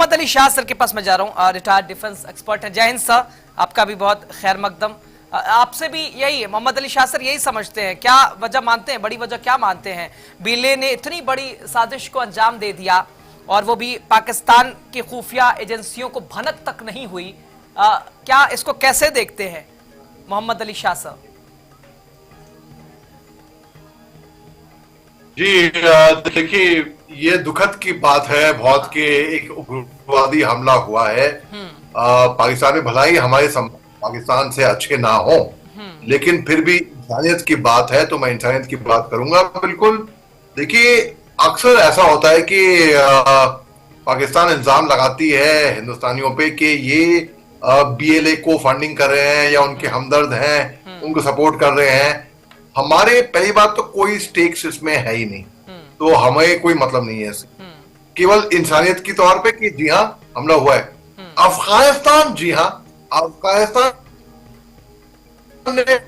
Mohammad Ali Shah sir के पास मैं जा रहा हूँ, रिटायर्ड डिफेंस एक्सपर्ट है। जय हिंद सर, आपका भी बहुत खैर मकदम। आपसे भी यही है, मोहम्मद अली शाह सर यही समझते हैं, क्या वजह मानते हैं, बड़ी वजह क्या मानते हैं बीएलए ने इतनी बड़ी साजिश को अंजाम दे दिया और वो भी पाकिस्तान की खुफिया एजेंसियों को भनक तक नहीं हुई? क्या इसको कैसे देखते हैं मोहम्मद अली शाह सर? जी देखिए, ये दुखद की बात है बहुत कि एक उग्रवादी हमला हुआ है। पाकिस्तान में भला ही हमारे पाकिस्तान से अच्छे ना हो, लेकिन फिर भी इंसानियत की बात है तो मैं इंसानियत की बात करूंगा। बिल्कुल देखिए, अक्सर ऐसा होता है कि पाकिस्तान इल्जाम लगाती है हिंदुस्तानियों पे कि ये बीएलए को फंडिंग कर रहे हैं या उनके हमदर्द हैं, उनको सपोर्ट कर रहे हैं। हमारे पहली बात तो कोई स्टेक्स इसमें है ही नहीं, तो हमें कोई मतलब नहीं है इससे। केवल इंसानियत के तौर पे कि जी हाँ हमला हुआ है। अफगानिस्तान, जी हाँ अफगानिस्तान ने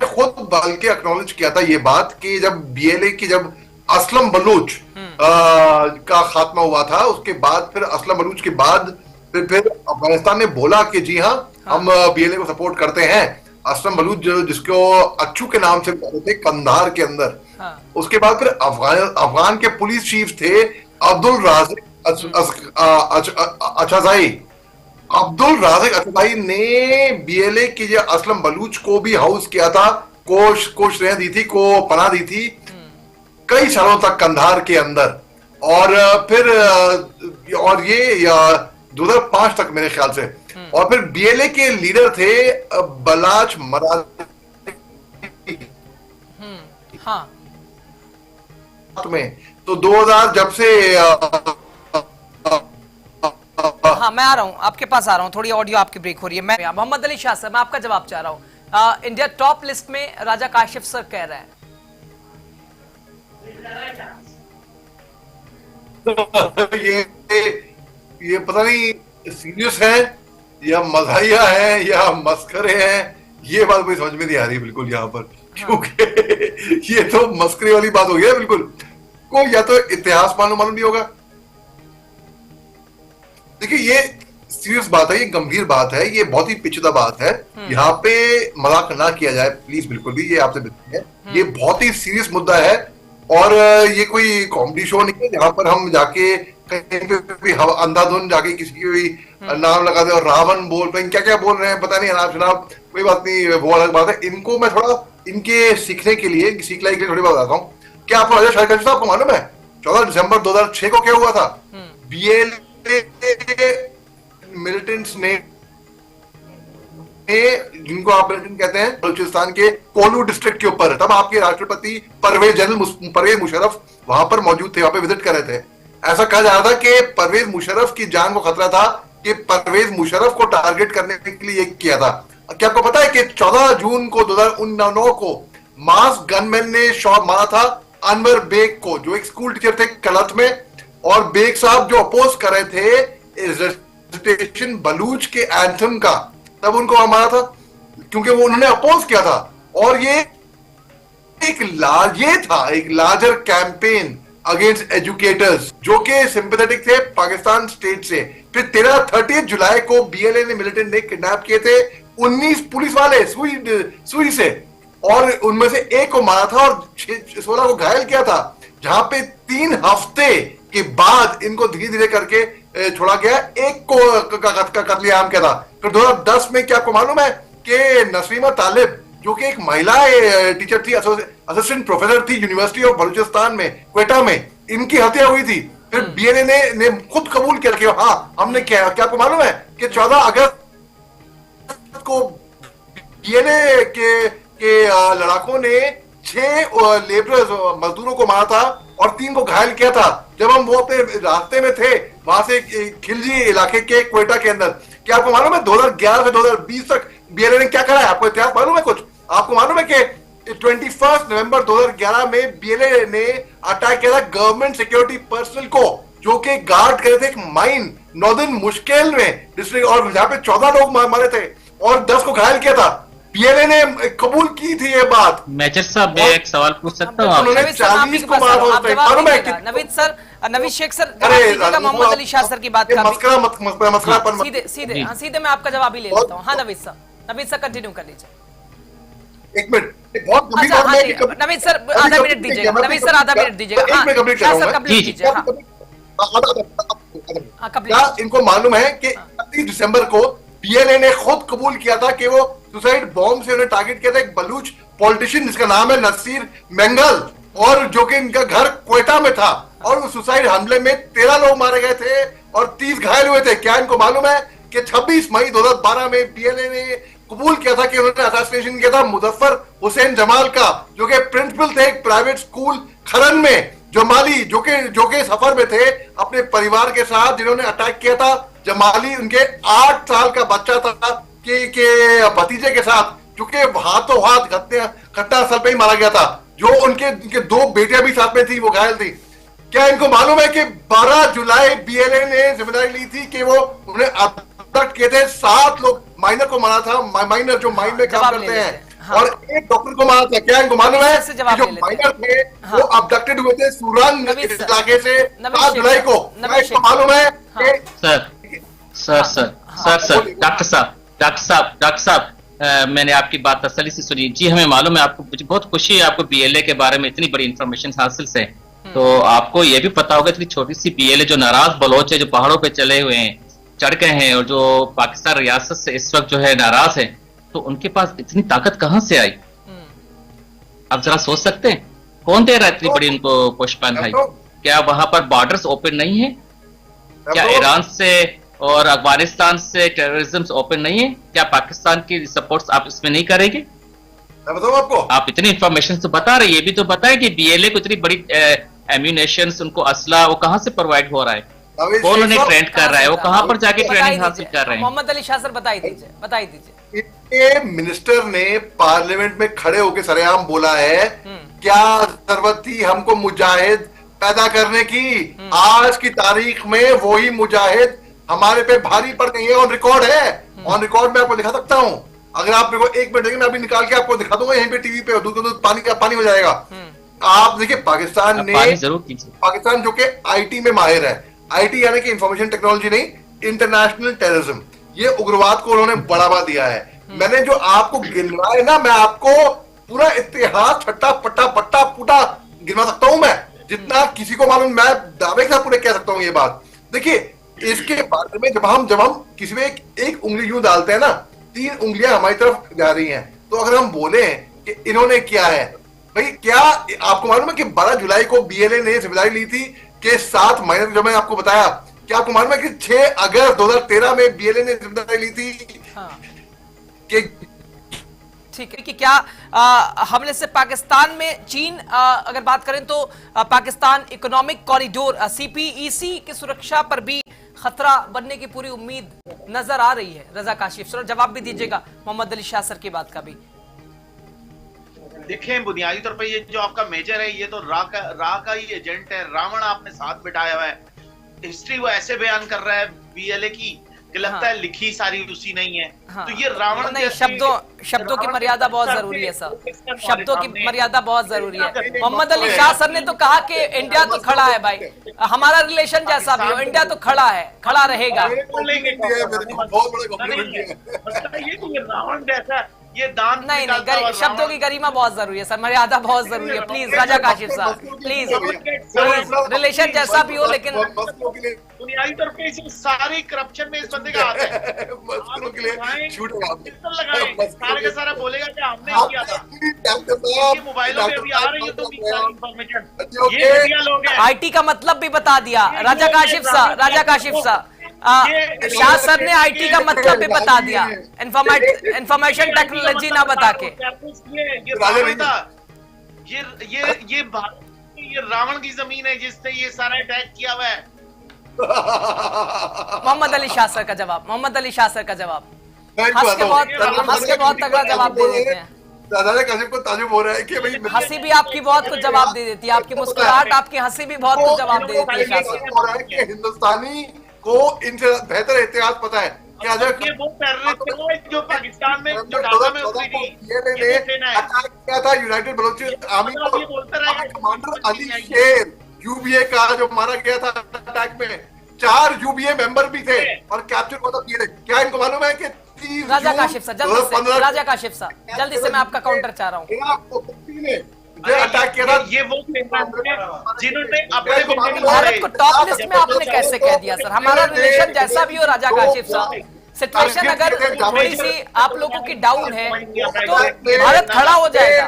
खुद बल्कि एक्नॉलेज किया था ये बात कि जब बीएलए की जब असलम बलूच का खात्मा हुआ था, उसके बाद फिर असलम बलूच के बाद फिर अफगानिस्तान ने बोला कि जी हाँ हम बीएलए को सपोर्ट करते हैं। असलम बलूच जिसको अच्छू के नाम से कहते थे कंधार के अंदर, उसके बाद फिर अफगान के पुलिस चीफ थे अब्दुल राज़िक अचज़ाई। अब्दुल राज़िक अचज़ाई ने बीएलए की जो असलम बलूच को भी हाउस किया था, कोश रह दी थी, को पनाह दी थी कई सालों तक कंधार के अंदर। और फिर और ये 2005 तक मेरे ख्याल से। और फिर बीएलए के लीडर थे बलाच मराठी। हाँ में तो 2000 जब से हाँ मैं आ रहा हूँ, आपके पास आ रहा हूँ, थोड़ी ऑडियो आपकी ब्रेक हो रही है। मैं मोहम्मद अली शाह सर, मैं आपका जवाब चाह रहा हूँ। इंडिया टॉप लिस्ट में राजा काशिफ सर कह रहे हैं। ये पता नहीं सीरियस है या मजाहिया है या मस्करे हैं, ये बात मुझे समझ में नहीं आ रही बिल्कुल यहाँ पर। क्योंकि ये तो मस्करे वाली बात हो गई है बिल्कुल। को या तो इतिहास मालूम नहीं होगा। देखिए, ये सीरियस बात है, ये गंभीर बात है, ये बहुत ही पेचीदा बात है। यहाँ पे मजाक ना किया जाए प्लीज, बिल्कुल भी, ये आपसे विनती है। ये बहुत ही सीरियस मुद्दा है और ये कोई कॉमेडी शो नहीं है जहां पर हम जाके कहीं पे भी अंधाधुन जाके किसी की भी नाम लगा दे और रावण बोल पे क्या क्या बोल रहे हैं पता नहीं, अनाप शनाप, कोई बात नहीं, वो अलग बात है। इनको मैं थोड़ा इनके सीखने के लिए, सीखलाई के लिए थोड़ी बात बताता हूँ। क्या आपको राजा शाह साहब को मालूम है 14 दिसंबर 2006 को क्या हुआ था? बीएलए मिलिटेंट्स ने, जिनको आप मिलिटेंट कहते हैं, बलूचिस्तान के कोलू डिस्ट्रिक्ट के ऊपर, तब आपके राष्ट्रपति परवेज मुशर्रफ वहां पर मौजूद थे, वहां पे विजिट कर रहे थे। ऐसा कहा जा रहा था कि परवेज मुशर्रफ की जान को खतरा था, कि परवेज मुशर्रफ को टारगेट करने के लिए किया था। क्या आपको पता है कि 14 जून को 2009 को मास गनमैन ने शॉट मारा था अनवर बेग को, जो एक स्कूल टीचर थे कलत में, और बेग साहब जो अपोज कर रहे थे बलूच के एंथम का, तब उनको मारा था क्योंकि वो उन्होंने अपोज किया था। और ये एक लार्जर कैंपेन अगेंस्ट एजुकेटर्स जो कि सिंपैथेटिक थे पाकिस्तान स्टेट से। फिर 30 जुलाई को बीएलए ने मिलिटेंट ने किडनैप किए थे 19 पुलिस वाले सुई से, और उनमें से एक को मारा था और 16 को घायल किया था, जहां पे 3 हफ्ते के बाद इनको धीरे धीरे करके छोड़ा गया। एक को कत्लेआम किया था। फिर 2010 में क्या आपको मालूम है कि नसीमा तालिब, जो कि एक महिला टीचर थी, असिस्टेंट प्रोफेसर थी यूनिवर्सिटी ऑफ बलूचिस्तान में, क्वेटा में, इनकी हत्या हुई थी। फिर बीएलए ने खुद कबूल किया कि हाँ हमने किया। क्या आपको मालूम है कि 14 अगस्त को बीएलए के लड़ाकों ने 6 लेबरर्स मजदूरों को मारा था और 3 को घायल किया था, जब हम वो अपने रास्ते में थे वहां से खिलजी इलाके के क्वेटा के अंदर। क्या आपको मालूम है 2011 से 2020 तक बीएलए ने क्या करा है? आपको इतिहास मालूम है कुछ? आपको मालूम है कि 21 नवंबर 2011 में बीएलए ने अटैक किया था गवर्नमेंट सिक्योरिटी पर्सनल को, जो कि गार्ड कर रहे थे एक माइन नॉर्दर्न मुश्किल में डिस्ट्रिक्ट, और जहां पे 14 लोग मारे थे और 10 को घायल किया था। बीएलए ने कबूल की थी ये बात। मेजर साहब, मैं एक सवाल पूछ सकता हूँ? नवीद सर नवीद शेख सर जवाब दीजिएगा मोहम्मद अली शाह सर की बात का सीधे सीधे मैं आपका जवाब ही ले लेता हूँ। हाँ नवीद सर कंटिन्यू कर लीजिए। एक मिनट, बहुत गंभीर बात है कि नवीद सर आधा मिनट दीजिएगा, नवीद सर आधा मिनट दीजिएगा। हाँ शाह सर कंप्लीट कीजिए। क्या इनको मालूम है कि 31 दिसंबर को पीएलए ने खुद कबूल किया था कि वो सुसाइड बॉम्ब से उन्हें टारगेट किया था एक बलूच पॉलिटिशियन जिसका नाम है नसीर मेंगल, और जो कि इनका घर क्वेटा में था, और उस सुसाइड हमले में 13 लोग मारे गए थे और 30 घायल हुए थे। क्या इनको मालूम है कि 26 मई 2012 में पीएलए ने कबूल किया था कि उन्होंने असैसिनेशन किया था मुजफ्फर हुसैन जमाल का, जो कि प्रिंसिपल थे एक प्राइवेट स्कूल खरन में, जमाली जो के सफर में थे अपने परिवार के साथ, जिन्होंने अटैक किया था। जमाली उनके 8 साल का बच्चा था के भतीजे के साथ, जो कि हाथों हाथ घटनास्थल पे ही मारा गया था। जो उनके 2 बेटियां भी साथ में थी, वो घायल थी। क्या इनको मालूम है कि 12 जुलाई बीएलए ने जिम्मेदारी ली थी कि वो उन्हें अबडक्ट किए थे, 7 लोग माइनर को मारा था, माइनर जो माइन में काम करते हैं, और एक डॉक्टर को मारा था। क्या इनको मालूम है कि जो माइनर थे वो अबडक्टेड हुए थे सूरन इलाके से 7 जुलाई को? क्या इनको मालूम है? डॉक्टर साहब मैंने आपकी बात तसल्ली से सुनी जी। हमें मालूम है, आपको मुझे बहुत खुशी है आपको बीएलए के बारे में इतनी बड़ी इंफॉर्मेशन हासिल से। तो आपको ये भी पता होगा इतनी छोटी सी बीएलए जो नाराज बलोच है, जो पहाड़ों पे चले हुए हैं, चढ़ गए हैं, और जो पाकिस्तान रियासत से इस वक्त जो है नाराज है, तो उनके पास इतनी ताकत कहां से आई? आप जरा सोच सकते हैं, कौन दे रहा है इतनी बड़ी उनको पुष्पान भाई? क्या वहां पर बॉर्डर्स ओपन नहीं है? क्या ईरान से और अफगानिस्तान से टेररिज्म ओपन नहीं है? क्या पाकिस्तान की सपोर्ट आप इसमें नहीं करेंगे? मैं बताऊं आपको, आप इतनी इंफॉर्मेशन तो बता रहे, ये भी तो बताएं कि बीएलए को इतनी बड़ी एम्यूनेशन, उनको असला वो कहां से प्रोवाइड हो रहा है, कौन उन्हें ट्रेंड कर रहा है, वो कहाँ पर जाके ट्रेनिंग हासिल कर रहे हैं? मोहम्मद अली शाह सर बताई दीजिए। इनके मिनिस्टर ने पार्लियामेंट में खड़े होकर सरेआम बोला है, क्या जरूरत थी हमको मुजाहिद पैदा करने की? आज की तारीख में वही मुजाहिद हमारे पे भारी पड़ गई है। ऑन रिकॉर्ड है, ऑन रिकॉर्ड मैं आपको दिखा सकता हूँ। अगर आप मेरे को 1 मिनट देंगे, मैं अभी निकाल के आपको दिखा दूंगा यहीं पे टीवी पे, दूध पानी का पानी हो जाएगा। आप देखिए, पाकिस्तान जो कि आईटी में माहिर है, आईटी यानी कि इंफॉर्मेशन टेक्नोलॉजी नहीं, इंटरनेशनल टेररिज्म, ये उग्रवाद को उन्होंने बढ़ावा दिया है। मैंने जो आपको गिनवाया ना, मैं आपको पूरा इतिहास छट्टा पट्टा पूरा गिनवा सकता हूं, मैं जितना किसी को मालूम, मैं दावे के साथ पूरे कह सकता हूं ये बात। देखिए, इसके बारे में जब हम किसी में एक उंगली यूं डालते हैं ना, 3 उंगलियां हमारी तरफ जा रही हैं। तो अगर हम बोले कि इन्होंने किया है, भाई क्या आपको मालूम है कि 12 जुलाई को बीएलए ने जिम्मेदारी ली थी के 7 महीने, जो मैंने आपको बताया, क्या आपको मालूम है कि 6 अगस्त 2013 में बीएलए ने जिम्मेदारी ली थी? ठीक है कि क्या हमले से पाकिस्तान में चीन अगर बात करें तो पाकिस्तान इकोनॉमिक कॉरिडोर सीपीईसी की सुरक्षा पर भी खतरा बनने की पूरी उम्मीद नजर आ रही है। रजा काशिफ सर जवाब भी दीजिएगा मोहम्मद अली शाह सर की बात का भी। देखें, बुनियादी तौर पे ये जो आपका मेजर है, ये तो रा का ही एजेंट है, रावण आपने साथ बिठाया हुआ है। हिस्ट्री वो ऐसे बयान कर रहा है बीएलए की कि लगता है लिखी सारी उसी नहीं है। तो ये रावण नहीं, शब्दों की मर्यादा बहुत जरूरी है सर, शब्दों की मर्यादा बहुत जरूरी है। मोहम्मद अली शाह सर ने तो कहा कि इंडिया तो खड़ा है भाई, हमारा रिलेशन जैसा भी हो, इंडिया तो खड़ा है, खड़ा रहेगा। रावण जैसा ये दान नहीं, शब्दों की गरिमा बहुत जरूरी है सर, मर्यादा बहुत जरूरी है। प्लीज राजा काशिफ साहब, प्लीज रिलेशन जैसा भी हो, लेकिन बुनियादी तौर पे सारी करप्शन में इस बंदे का हाथ है। सारे का सारा बोलेगा कि हमने किया था, मोबाइलों में भी आ रही है तो इंफॉर्मेशन, ये मीडिया लोग हैं। आईटी का मतलब भी बता दिया राजा काशिफ साहब, शाह सर ने आईटी का मतलब भी बता दिया, इंफॉर्मेशन टेक्नोलॉजी ना बता के। ये रावण की जमीन है जिससे ये सारा अटैक किया हुआ है। मोहम्मद अली शाह सर का जवाब, हंस के बहुत तगड़ा जवाब दे देते हैं। राजा काशिफ को ताजुब हो रहा है कि भाई हंसी भी आपकी बहुत कुछ जवाब दे देती है, आपकी मुस्कुराहट, आपकी हंसी भी बहुत कुछ जवाब दे देती है। शाह सर हिंदुस्तानी को इनसे बेहतर इतिहास पता है कि ये वो टेररिस्ट जो पाकिस्तान में जो ढाका में उतरी थी, अटैक किया था यूनाइटेड बलोचिस्तान आर्मी को, कमांडर अली शेर यूबीए का जो मारा गया था अटैक में, 4 यूबीए मेंबर भी थे और कैप्चर हुआ था पीएलए। क्या इनको मालूम है कि 30 राजा जून काशिफ साहब जल्दी से, 2015 राजा काशिफ साहब जल्दी से, मैं आपका काउंटर चाह रहा हूँ। जो अटैक किया था, ये वो जिन्होंने अपने भारत को टॉप लिस्ट में आपने कैसे कह दिया सर? हमारा रिलेशन जैसा भी हो राजा काशिफ साहब, सिचुएशन अगर थोड़ी सी आप लोगों की डाउन है तो भारत खड़ा हो जाएगा,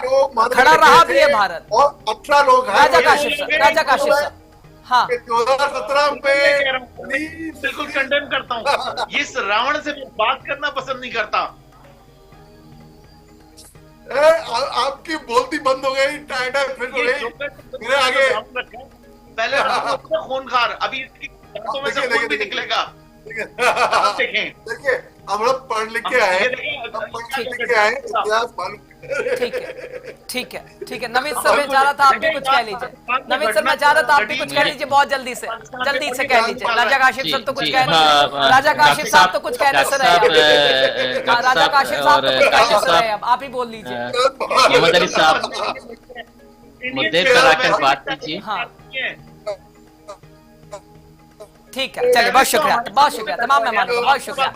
खड़ा रहा भी है भारत। और 18 लोग हैं राजा काशिफ साहब, राजा काशिफ साहब, हाँ 2017 में बिल्कुल कंडेम करता हूँ। इस रावण से मैं बात करना पसंद नहीं करता। आपकी बोलती बंद हो गई, टाइट है फिर हो गई मेरे आगे। पहले रावण खूनखार, अभी इसकी दांतों में से खून भी निकलेगा। देखिए हम लोग पढ़ लिख के आए, इतिहास मालूम। ठीक है ठीक है ठीक है। नवीद सर मैं चाह रहा था आप भी कुछ कह लीजिए। नवीद सर मैं चाह रहा था आप भी कुछ कह लीजिए, बहुत जल्दी से कह लीजिए। राजा काशिफ सर तो कुछ कह रहे, राजा काशिफ साहब तो कुछ कहने से रहे, राजा काशिफ साहब तो कुछ कहने से रहे, अब आप ही बोल लीजिए। मोहम्मद अली साहब मुद्दे पर आकर बात कीजिए। हाँ ठीक है, चलिए बहुत शुक्रिया, बहुत शुक्रिया तमाम मेहमानों का, बहुत शुक्रिया।